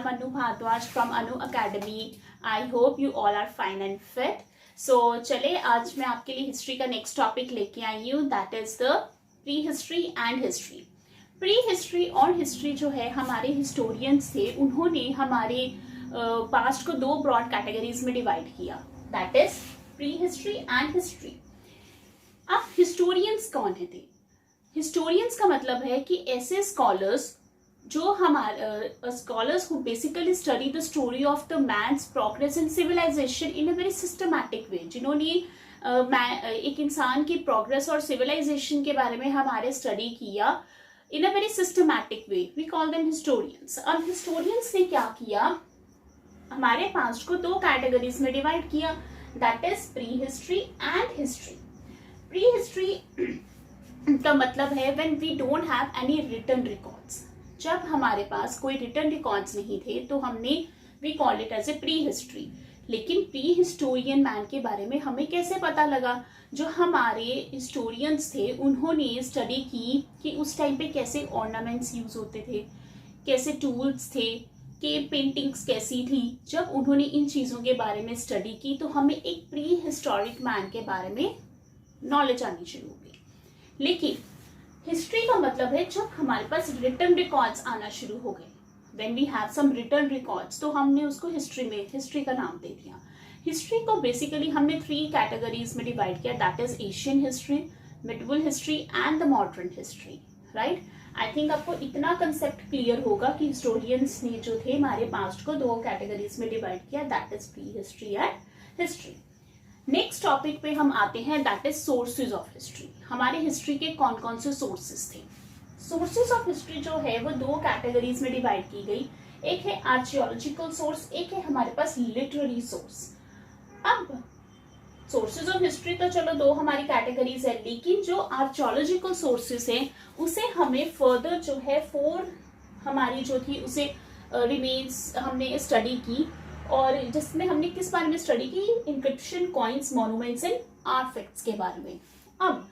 am Anu Bhardwaj from Anu Academy. I hope you all are fine and fit. So चले आज मैं आपके लिए हिस्ट्री का नेक्स्ट टॉपिक लेके आई हूँ, that is the pre history and history. Pre history और हिस्ट्री जो है, हमारे हिस्टोरियंस थे, उन्होंने हमारे पास्ट को दो ब्रॉड कैटेगरीज में डिवाइड किया, that is prehistory and history. अब हिस्टोरियंस कौन है थे? हिस्टोरियंस का मतलब है कि ऐसे स्कॉलर्स जो हमारे scholars who basically study the story of the man's progress in civilization in a very systematic way, जिन्होंने एक इंसान की प्रोग्रेस और सिविलाइजेशन के बारे में हमारे स्टडी किया in a very systematic way, we call them historians. अब हिस्टोरियंस ने क्या किया, हमारे पास्ट को दो कैटेगरीज में डिवाइड किया, that is prehistory and history. Prehistory का मतलब है when we don't have any written records. जब हमारे पास कोई रिटन रिकॉर्ड्स नहीं थे तो हमने we called it as a prehistory. लेकिन प्री हिस्टोरियन मैन के बारे में हमें कैसे पता लगा? जो हमारे हिस्टोरियंस थे उन्होंने स्टडी की कि उस टाइम पे कैसे ऑर्नामेंट्स यूज होते थे, कैसे टूल्स थे, कि पेंटिंग्स कैसी थी. जब उन्होंने इन चीज़ों के बारे में स्टडी की तो हमें एक प्री हिस्टोरिक मैन के बारे में नॉलेज आनी शुरू हो गई. लेकिन हिस्ट्री का मतलब है जब हमारे पास रिटन रिकॉर्ड्स आना शुरू हो गए, when we have some written records, तो हमने उसको हिस्ट्री का नाम दे दिया. हिस्ट्री को बेसिकली हमने थ्री कैटेगरीज में डिवाइड किया, that is Asian history, medieval history and the modern history. Right, I think आपको इतना कंसेप्ट क्लियर होगा कि हिस्टोरियंस ने जो थे हमारे पास्ट को दो कैटेगरीज में डिवाइड किया, that is prehistory and history. Next topic पे हम आते हैं, that is sources of history. हमारे हिस्ट्री के कौन कौन से सोर्सेज थे? सोर्सेज ऑफ हिस्ट्री जो है वो दो कैटेगरीज में डिवाइड की गई, एक है आर्कियोलॉजिकल सोर्स, एक है हमारे पास लिटरेरी सोर्स. अब सोर्सेज ऑफ हिस्ट्री तो चलो दो हमारी कैटेगरीज है, लेकिन जो आर्कियोलॉजिकल सोर्सेज हैं उसे हमें फर्दर जो है फोर हमारी जो थी उसे रिमेन्स हमने स्टडी की, और जिसमें हमने किस बारे में स्टडी की? Inscription, coins, monuments and artifacts के बारे में. अब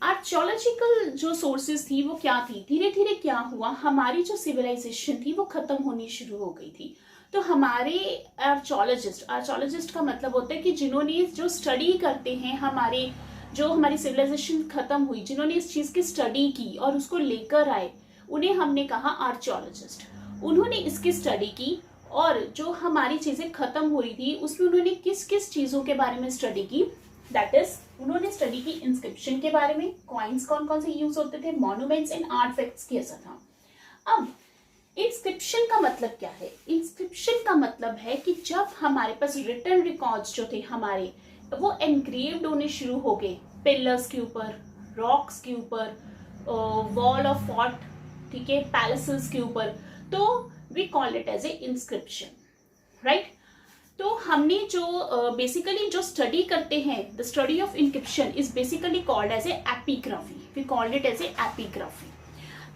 आर्कियोलॉजिकल जो सोर्सेज थी वो क्या थी? धीरे धीरे क्या हुआ, हमारी जो सिविलाइजेशन थी वो खत्म होनी शुरू हो गई थी. तो हमारे आर्कियोलॉजिस्ट का मतलब होता है कि जिन्होंने जो स्टडी करते हैं हमारी सिविलाइजेशन खत्म हुई, जिन्होंने इस चीज की स्टडी की और उसको लेकर आए, उन्हें हमने कहा आर्कियोलॉजिस्ट. उन्होंने इसकी स्टडी की और जो हमारी चीजें खत्म हो रही थी उसमें उन्होंने किस किस चीजों के बारे में स्टडी की, दैट इज उन्होंने स्टडी की इंस्क्रिप्शन के बारे में, कॉइन्स कौन कौन से यूज होते थे, मॉन्यूमेंट्स एंड आर्टिफैक्ट्स कैसा था. अब इंस्क्रिप्शन का मतलब क्या है? इंस्क्रिप्शन का मतलब है कि जब हमारे पास रिटन रिकॉर्ड्स जो थे हमारे, वो एनग्रेव्ड होने शुरू हो गए पिलर्स के ऊपर, रॉक्स के ऊपर, वॉल ऑफ फोर्ट, ठीक है, पैलेसेस के ऊपर, तो we call it as a inscription. Right, तो हमने जो बेसिकली जो स्टडी करते हैं, the study of inscription is basically called as a epigraphy. We called it as a epigraphy.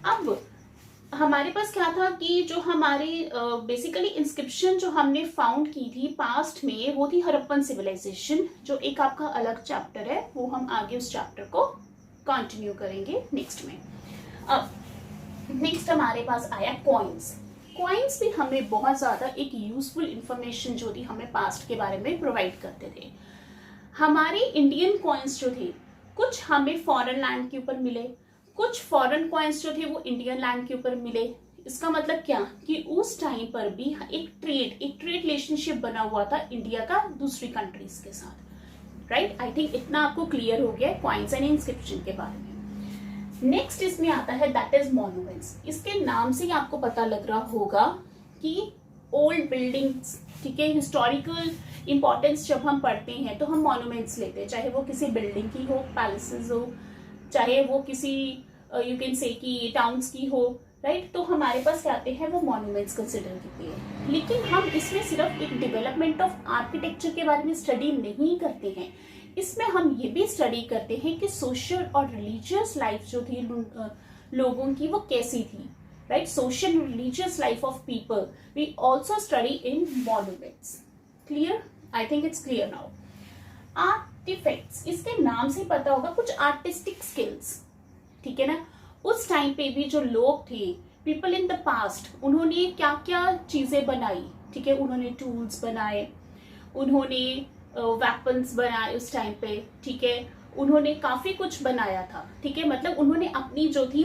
अब हमारे पास क्या था कि जो हमारे बेसिकली इंस्क्रिप्शन जो हमने फाउंड की थी पास्ट में, वो थी हड़प्पन सिविलाइजेशन, जो एक आपका अलग चैप्टर है, वो हम आगे उस चैप्टर को कंटिन्यू करेंगे नेक्स्ट में. अब नेक्स्ट हमारे पास आया कॉइन्स. कॉइन्स भी हमें बहुत ज़्यादा एक यूजफुल इंफॉर्मेशन जो थी हमें पास्ट के बारे में प्रोवाइड करते थे. हमारे इंडियन कॉइन्स जो थे कुछ हमें फॉरेन लैंड के ऊपर मिले, कुछ फॉरेन कॉइन्स जो थे वो इंडियन लैंड के ऊपर मिले. इसका मतलब क्या कि उस टाइम पर भी एक ट्रेड रिलेशनशिप बना हुआ था इंडिया का दूसरी कंट्रीज के साथ. राइट, आई थिंक इतना आपको क्लियर हो गया कॉइन्स एंड इंस्क्रिप्शन के बारे में. नेक्स्ट इसमें आता है दैट इज मॉन्यूमेंट्स. इसके नाम से ही आपको पता लग रहा होगा कि ओल्ड बिल्डिंग्स, ठीक है, हिस्टोरिकल इंपॉर्टेंस जब हम पढ़ते हैं तो हम मॉन्यूमेंट्स लेते हैं, चाहे वो किसी बिल्डिंग की हो, पैलेसेस हो, चाहे वो किसी यू कैन से कि टाउन्स की हो. राइट, तो हमारे पास क्या आते हैं, वो मॉन्यूमेंट्स कंसिडर करते हैं. लेकिन हम इसमें सिर्फ एक डेवलपमेंट ऑफ आर्किटेक्चर के बारे में स्टडी नहीं करते हैं, इसमें हम ये भी स्टडी करते हैं कि सोशल और रिलीजियस लाइफ जो थी लोगों की वो कैसी थी. राइट, social religious life of people we also study in monuments. Clear? I think it's clear now. Artifacts, इसके नाम से पता होगा कुछ आर्टिस्टिक स्किल्स, ठीक है ना. उस टाइम पे भी जो लोग थे पीपल इन द पास्ट उन्होंने क्या क्या चीजें बनाई, ठीक है, उन्होंने टूल्स बनाए, उन्होंने वेपन्स बनाए उस टाइम पे, ठीक है, उन्होंने काफी कुछ बनाया था, ठीक है, मतलब उन्होंने अपनी जो थी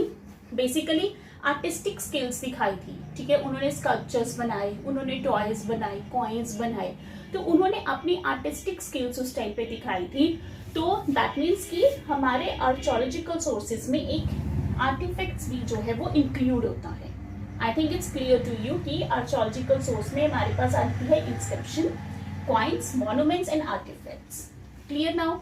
बेसिकली आर्टिस्टिक स्किल्स दिखाई थी, ठीक है, उन्होंने स्कल्पचर्स बनाए, उन्होंने टॉयज बनाए, कॉइन्स बनाए, तो उन्होंने अपनी आर्टिस्टिक स्किल्स उस टाइम पे दिखाई थी। तो दैट मीन्स कि हमारे आर्कियोलॉजिकल सोर्सेज में एक आर्टिफैक्ट्स भी जो है वो इंक्लूड होता है। I think it's clear to you कि आर्कियोलॉजिकल सोर्स में हमारे पास आती है inscription, coins, monuments and artifacts. Clear now.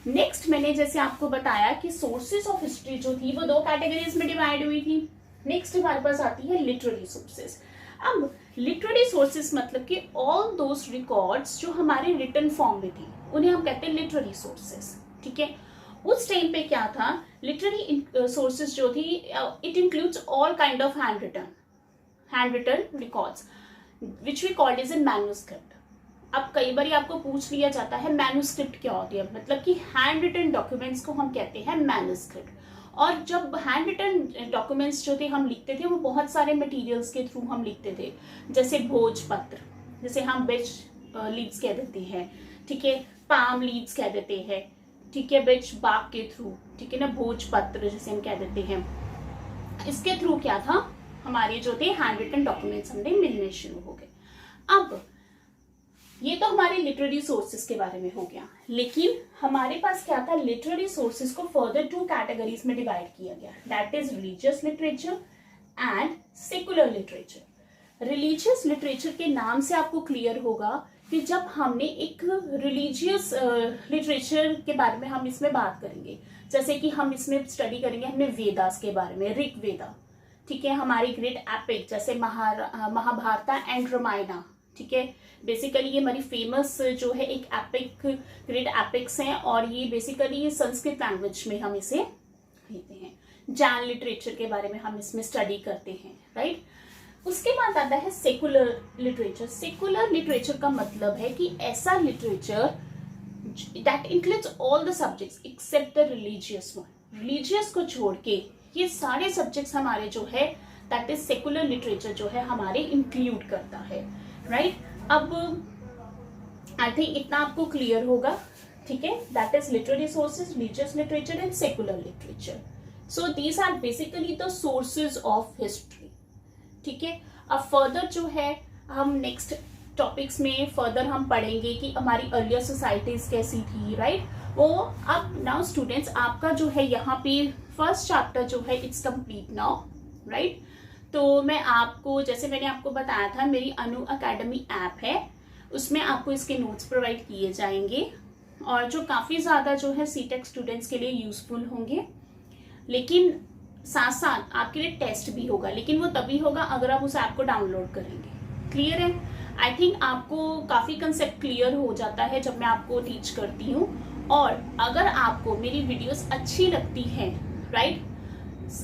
Next मैंने जैसे आपको बताया कि सोर्सेज ऑफ हिस्ट्री जो थी वो 2 कैटेगरीज में डिवाइड हुई थी। नेक्स्ट हमारे पास आती है लिटरेरी सोर्सेज। अब लिटरेरी सोर्सेज मतलब कि ऑल दोस रिकॉर्ड्स जो हमारे रिटन फॉर्म में थी उन्हें हम कहते हैं लिटरेरी सोर्सेज, ठीक है। उस टाइम पे क्या था, लिटरेरी सोर्सेज जो थी it includes all kind of hand written records which we called is a manuscript. अब कई बार आपको पूछ लिया जाता है मैन्युस्क्रिप्ट क्या होती है, मतलब कि हैंड रिटन डॉक्यूमेंट्स को हम कहते हैं मैन्युस्क्रिप्ट। और जब हैंड रिटन डॉक्यूमेंट्स जो थे हम लिखते थे वो बहुत सारे मटेरियल्स के थ्रू हम लिखते थे, जैसे भोजपत्र, जैसे हम बिच लीव्स कह देते हैं, ठीक है, पाम लीव्स कह देते हैं, ठीक है, बिच बाग के थ्रू, ठीक है ना, भोजपत्र जैसे हम कह देते हैं। इसके थ्रू क्या था, हमारे जो थे हैंड रिटन डॉक्यूमेंट्स हमने मिलने शुरू हो गए। अब ये तो हमारे लिटरेरी सोर्सेज के बारे में हो गया, लेकिन हमारे पास क्या था, लिटरेरी सोर्सेज को फर्दर 2 कैटेगरीज में डिवाइड किया गया, that is religious literature and secular literature. Religious literature के नाम से आपको क्लियर होगा कि जब हमने एक रिलीजियस लिटरेचर के बारे में हम इसमें बात करेंगे, जैसे कि हम इसमें स्टडी करेंगे हमने वेदास के बारे में, ऋग वेदा, ठीक है, हमारी ग्रेट एपिक जैसे महाभारता एंड रामायणा, ठीक है, बेसिकली ये हमारी फेमस जो है एक एपिक, ग्रेट एपिक्स हैं, और ये बेसिकली संस्कृत लैंग्वेज में हम इसे कहते हैं। जैन लिटरेचर के बारे में हम इसमें स्टडी करते हैं, राइट। उसके बाद आता है सेकुलर लिटरेचर। सेकुलर लिटरेचर का मतलब है कि ऐसा literature that includes all the subjects except the religious one. Religious को छोड़ के ये सारे सब्जेक्ट्स हमारे जो है दैट इज सेकुलर लिटरेचर जो है हमारे इंक्लूड करता है, राइट। अब आई थिंक इतना आपको क्लियर होगा, ठीक है, that is literary sources, religious literature and secular literature. So these are basically the sources of history, ठीक है। अब फर्दर जो है हम नेक्स्ट टॉपिक्स में फर्दर हम पढ़ेंगे कि हमारी अर्लियर सोसाइटीज कैसी थी, राइट। वो अब नाउ स्टूडेंट्स आपका जो है यहाँ पे फर्स्ट चैप्टर जो है इट्स कंप्लीट नाउ, राइट। तो मैं आपको जैसे मैंने आपको बताया था मेरी अनु अकेडमी ऐप है, उसमें आपको इसके नोट्स प्रोवाइड किए जाएंगे और जो काफ़ी ज़्यादा जो है सीटेक स्टूडेंट्स के लिए यूजफुल होंगे, लेकिन साथ साथ आपके लिए टेस्ट भी होगा, लेकिन वो तभी होगा अगर आप उस ऐप को डाउनलोड करेंगे। क्लियर है। आई थिंक आपको काफ़ी कंसेप्ट क्लियर हो जाता है जब मैं आपको टीच करती हूँ। और अगर आपको मेरी वीडियोस अच्छी लगती हैं, राइट,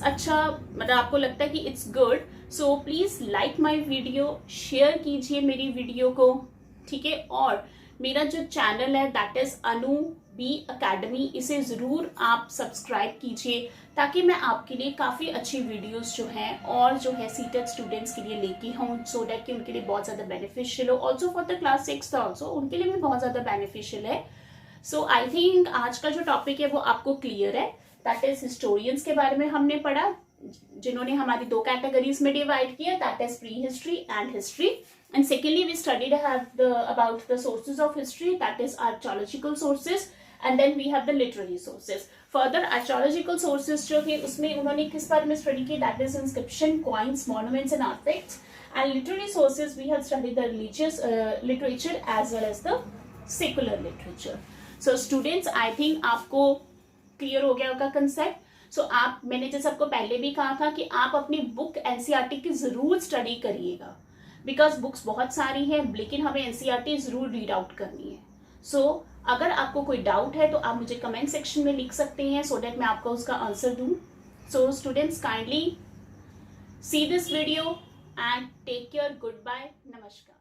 अच्छा मतलब आपको लगता है कि it's good, so please like my video, share कीजिए मेरी वीडियो को, ठीक है। और मेरा जो चैनल है that is Anu B academy, इसे जरूर आप सब्सक्राइब कीजिए ताकि मैं आपके लिए काफ़ी अच्छी वीडियोस जो हैं और जो है सीटेट स्टूडेंट्स के लिए लेके हूँ, सो दैट कि उनके लिए बहुत ज़्यादा बेनिफिशियल हो। Also for the class 6 also उनके लिए भी बहुत ज़्यादा बेनिफिशियल है। सो आई थिंक आज का जो टॉपिक है वो आपको क्लियर है, दैट इज हिस्टोरियंस के बारे में हमने पढ़ा जिन्होंने हमारी 2 कैटेगरीज में डिवाइड किया, that is prehistory and history. And secondly we studied about the sources of history, that is archaeological sources, and then we have the literary sources. Further archaeological sources जो थे उसमें उन्होंने किस बारे में study की, that is inscription, coins, monuments and artifacts. And literary sources we have studied the religious literature as well as the secular literature. So students, I think आपको clear हो गया होगा कंसेप्ट। सो आप, मैंने जैसे आपको पहले भी कहा था कि आप अपनी बुक एनसीईआरटी की जरूर स्टडी करिएगा, बिकॉज बुक्स बहुत सारी हैं लेकिन हमें एनसीईआरटी जरूर रीड आउट करनी है। सो अगर आपको कोई डाउट है तो आप मुझे कमेंट सेक्शन में लिख सकते हैं, सो दैट मैं आपको उसका आंसर दूं। So students kindly see this video and take care, good bye, नमस्कार।